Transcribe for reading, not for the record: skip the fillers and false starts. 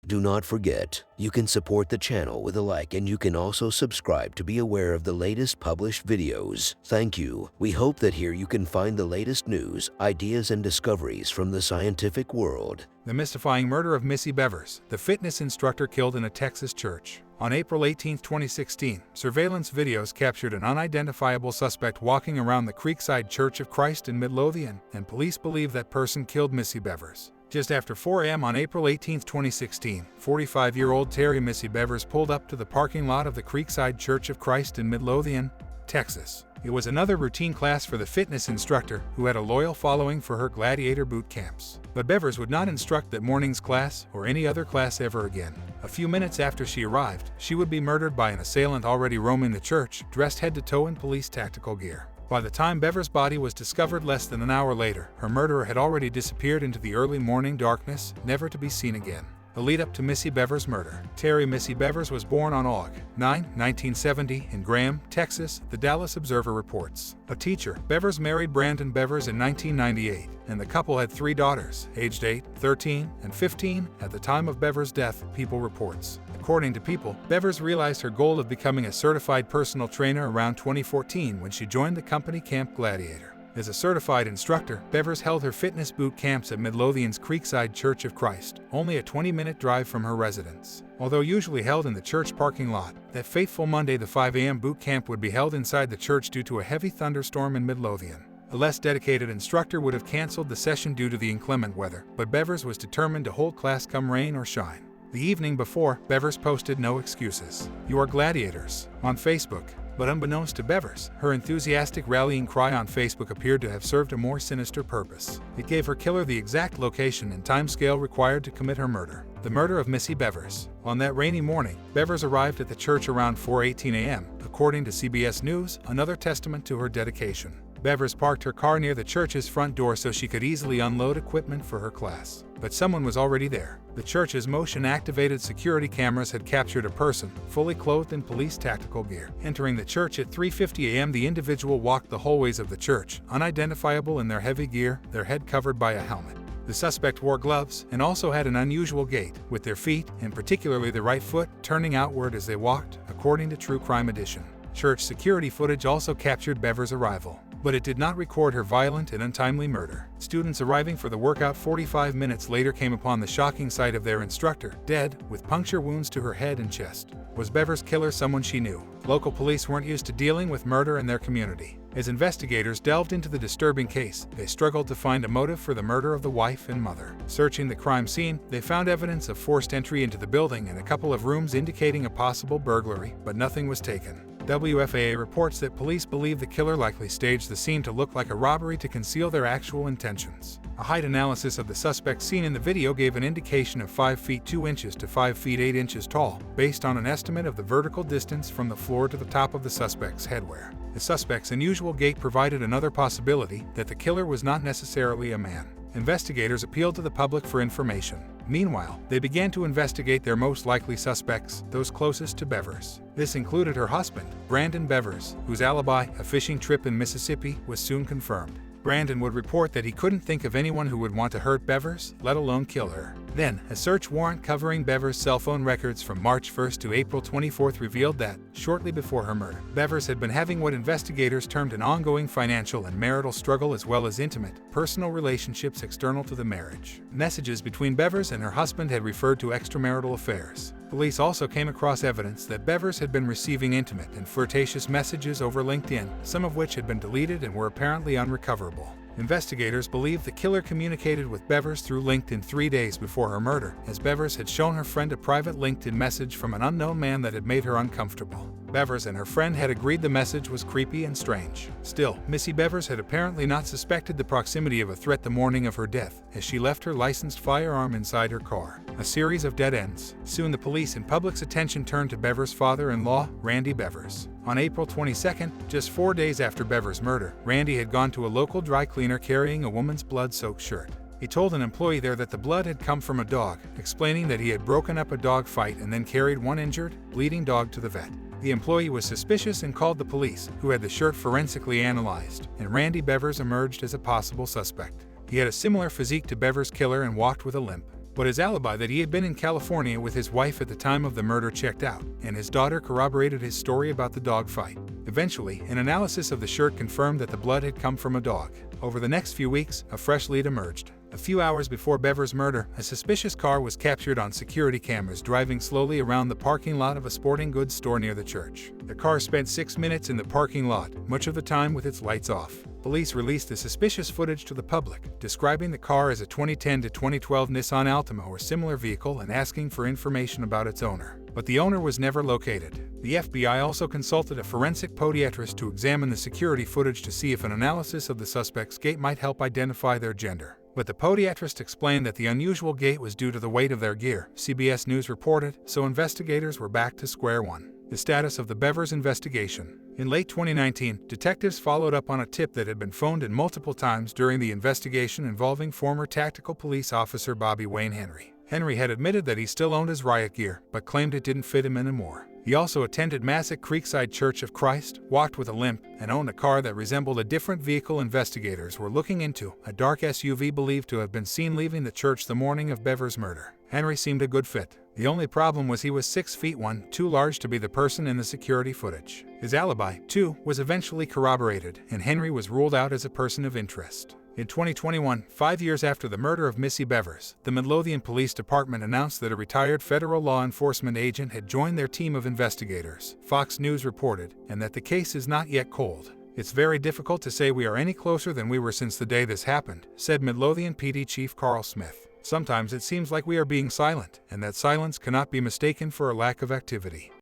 Do not forget, you can support the channel with a like, and you can also subscribe to be aware of the latest published videos. Thank you. We hope that here you can find the latest news, ideas, and discoveries from the scientific world. The mystifying murder of Missy Bevers, the fitness instructor killed in a Texas church. On April 18, 2016, surveillance videos captured an unidentifiable suspect walking around the Creekside Church of Christ in Midlothian, and police believe that person killed Missy Bevers. Just after 4 a.m. on April 18, 2016, 45-year-old Terri Missy Bevers pulled up to the parking lot of the Creekside Church of Christ in Midlothian, Texas. It was another routine class for the fitness instructor, who had a loyal following for her gladiator boot camps. But Bevers would not instruct that morning's class or any other class ever again. A few minutes after she arrived, she would be murdered by an assailant already roaming the church, dressed head to toe in police tactical gear. By the time Bevers' body was discovered less than an hour later, her murderer had already disappeared into the early morning darkness, never to be seen again. The lead-up to Missy Bevers' murder. Terri Missy Bevers was born on August 9, 1970, in Graham, Texas, the Dallas Observer reports. A teacher, Bevers married Brandon Bevers in 1998, and the couple had 3 daughters, aged 8, 13, and 15, at the time of Bevers' death, People reports. According to People, Bevers realized her goal of becoming a certified personal trainer around 2014 when she joined the company Camp Gladiator. As a certified instructor, Bevers held her fitness boot camps at Midlothian's Creekside Church of Christ, only a 20-minute drive from her residence. Although usually held in the church parking lot, that fateful Monday the 5 a.m. boot camp would be held inside the church due to a heavy thunderstorm in Midlothian. A less dedicated instructor would have canceled the session due to the inclement weather, but Bevers was determined to hold class come rain or shine. The evening before, Bevers posted "No excuses. You are gladiators" on Facebook. But unbeknownst to Bevers, her enthusiastic rallying cry on Facebook appeared to have served a more sinister purpose. It gave her killer the exact location and timescale required to commit her murder. The murder of Missy Bevers. On that rainy morning, Bevers arrived at the church around 4:18 a.m., according to CBS News, another testament to her dedication. Bevers parked her car near the church's front door so she could easily unload equipment for her class. But someone was already there. The church's motion-activated security cameras had captured a person, fully clothed in police tactical gear. Entering the church at 3:50 a.m., the individual walked the hallways of the church, unidentifiable in their heavy gear, their head covered by a helmet. The suspect wore gloves and also had an unusual gait, with their feet, and particularly the right foot, turning outward as they walked, according to True Crime Edition. Church security footage also captured Bevers' arrival, but it did not record her violent and untimely murder. Students arriving for the workout 45 minutes later came upon the shocking sight of their instructor, dead, with puncture wounds to her head and chest. Was Bevers' killer someone she knew? Local police weren't used to dealing with murder in their community. As investigators delved into the disturbing case, they struggled to find a motive for the murder of the wife and mother. Searching the crime scene, they found evidence of forced entry into the building and a couple of rooms indicating a possible burglary, but nothing was taken. WFAA reports that police believe the killer likely staged the scene to look like a robbery to conceal their actual intentions. A height analysis of the suspect seen in the video gave an indication of 5 feet 2 inches to 5 feet 8 inches tall, based on an estimate of the vertical distance from the floor to the top of the suspect's headwear. The suspect's unusual gait provided another possibility that the killer was not necessarily a man. Investigators appealed to the public for information. Meanwhile, they began to investigate their most likely suspects, those closest to Bevers. This included her husband, Brandon Bevers, whose alibi, a fishing trip in Mississippi, was soon confirmed. Brandon would report that he couldn't think of anyone who would want to hurt Bevers, let alone kill her. Then, a search warrant covering Bevers' cell phone records from March 1st to April 24th revealed that, shortly before her murder, Bevers had been having what investigators termed an ongoing financial and marital struggle, as well as intimate, personal relationships external to the marriage. Messages between Bevers and her husband had referred to extramarital affairs. Police also came across evidence that Bevers had been receiving intimate and flirtatious messages over LinkedIn, some of which had been deleted and were apparently unrecoverable. Investigators believe the killer communicated with Bevers through LinkedIn 3 days before her murder, as Bevers had shown her friend a private LinkedIn message from an unknown man that had made her uncomfortable. Bevers and her friend had agreed the message was creepy and strange. Still, Missy Bevers had apparently not suspected the proximity of a threat the morning of her death, as she left her licensed firearm inside her car. A series of dead ends. Soon the police and public's attention turned to Bevers' father-in-law, Randy Bevers. On April 22nd, just 4 days after Bevers' murder, Randy had gone to a local dry cleaner carrying a woman's blood-soaked shirt. He told an employee there that the blood had come from a dog, explaining that he had broken up a dog fight and then carried one injured, bleeding dog to the vet. The employee was suspicious and called the police, who had the shirt forensically analyzed, and Randy Bevers emerged as a possible suspect. He had a similar physique to Bevers' killer and walked with a limp. But his alibi that he had been in California with his wife at the time of the murder checked out, and his daughter corroborated his story about the dog fight. Eventually, an analysis of the shirt confirmed that the blood had come from a dog. Over the next few weeks, a fresh lead emerged. A few hours before Bevers' murder, a suspicious car was captured on security cameras driving slowly around the parking lot of a sporting goods store near the church. The car spent 6 minutes in the parking lot, much of the time with its lights off. Police released the suspicious footage to the public, describing the car as a 2010 to 2012 Nissan Altima or similar vehicle and asking for information about its owner. But the owner was never located. The FBI also consulted a forensic podiatrist to examine the security footage to see if an analysis of the suspect's gait might help identify their gender. But the podiatrist explained that the unusual gait was due to the weight of their gear, CBS News reported, so investigators were back to square one. The status of the Bevers investigation. In late 2019, detectives followed up on a tip that had been phoned in multiple times during the investigation involving former tactical police officer Bobby Wayne Henry. Henry had admitted that he still owned his riot gear, but claimed it didn't fit him anymore. He also attended Mass at Creekside Church of Christ, walked with a limp, and owned a car that resembled a different vehicle investigators were looking into, a dark SUV believed to have been seen leaving the church the morning of Bevers' murder. Henry seemed a good fit. The only problem was he was 6'1", too large to be the person in the security footage. His alibi, too, was eventually corroborated, and Henry was ruled out as a person of interest. In 2021, 5 years after the murder of Missy Bevers, the Midlothian Police Department announced that a retired federal law enforcement agent had joined their team of investigators, Fox News reported, and that the case is not yet cold. "It's very difficult to say we are any closer than we were since the day this happened," said Midlothian PD Chief Carl Smith. "Sometimes it seems like we are being silent, and that silence cannot be mistaken for a lack of activity."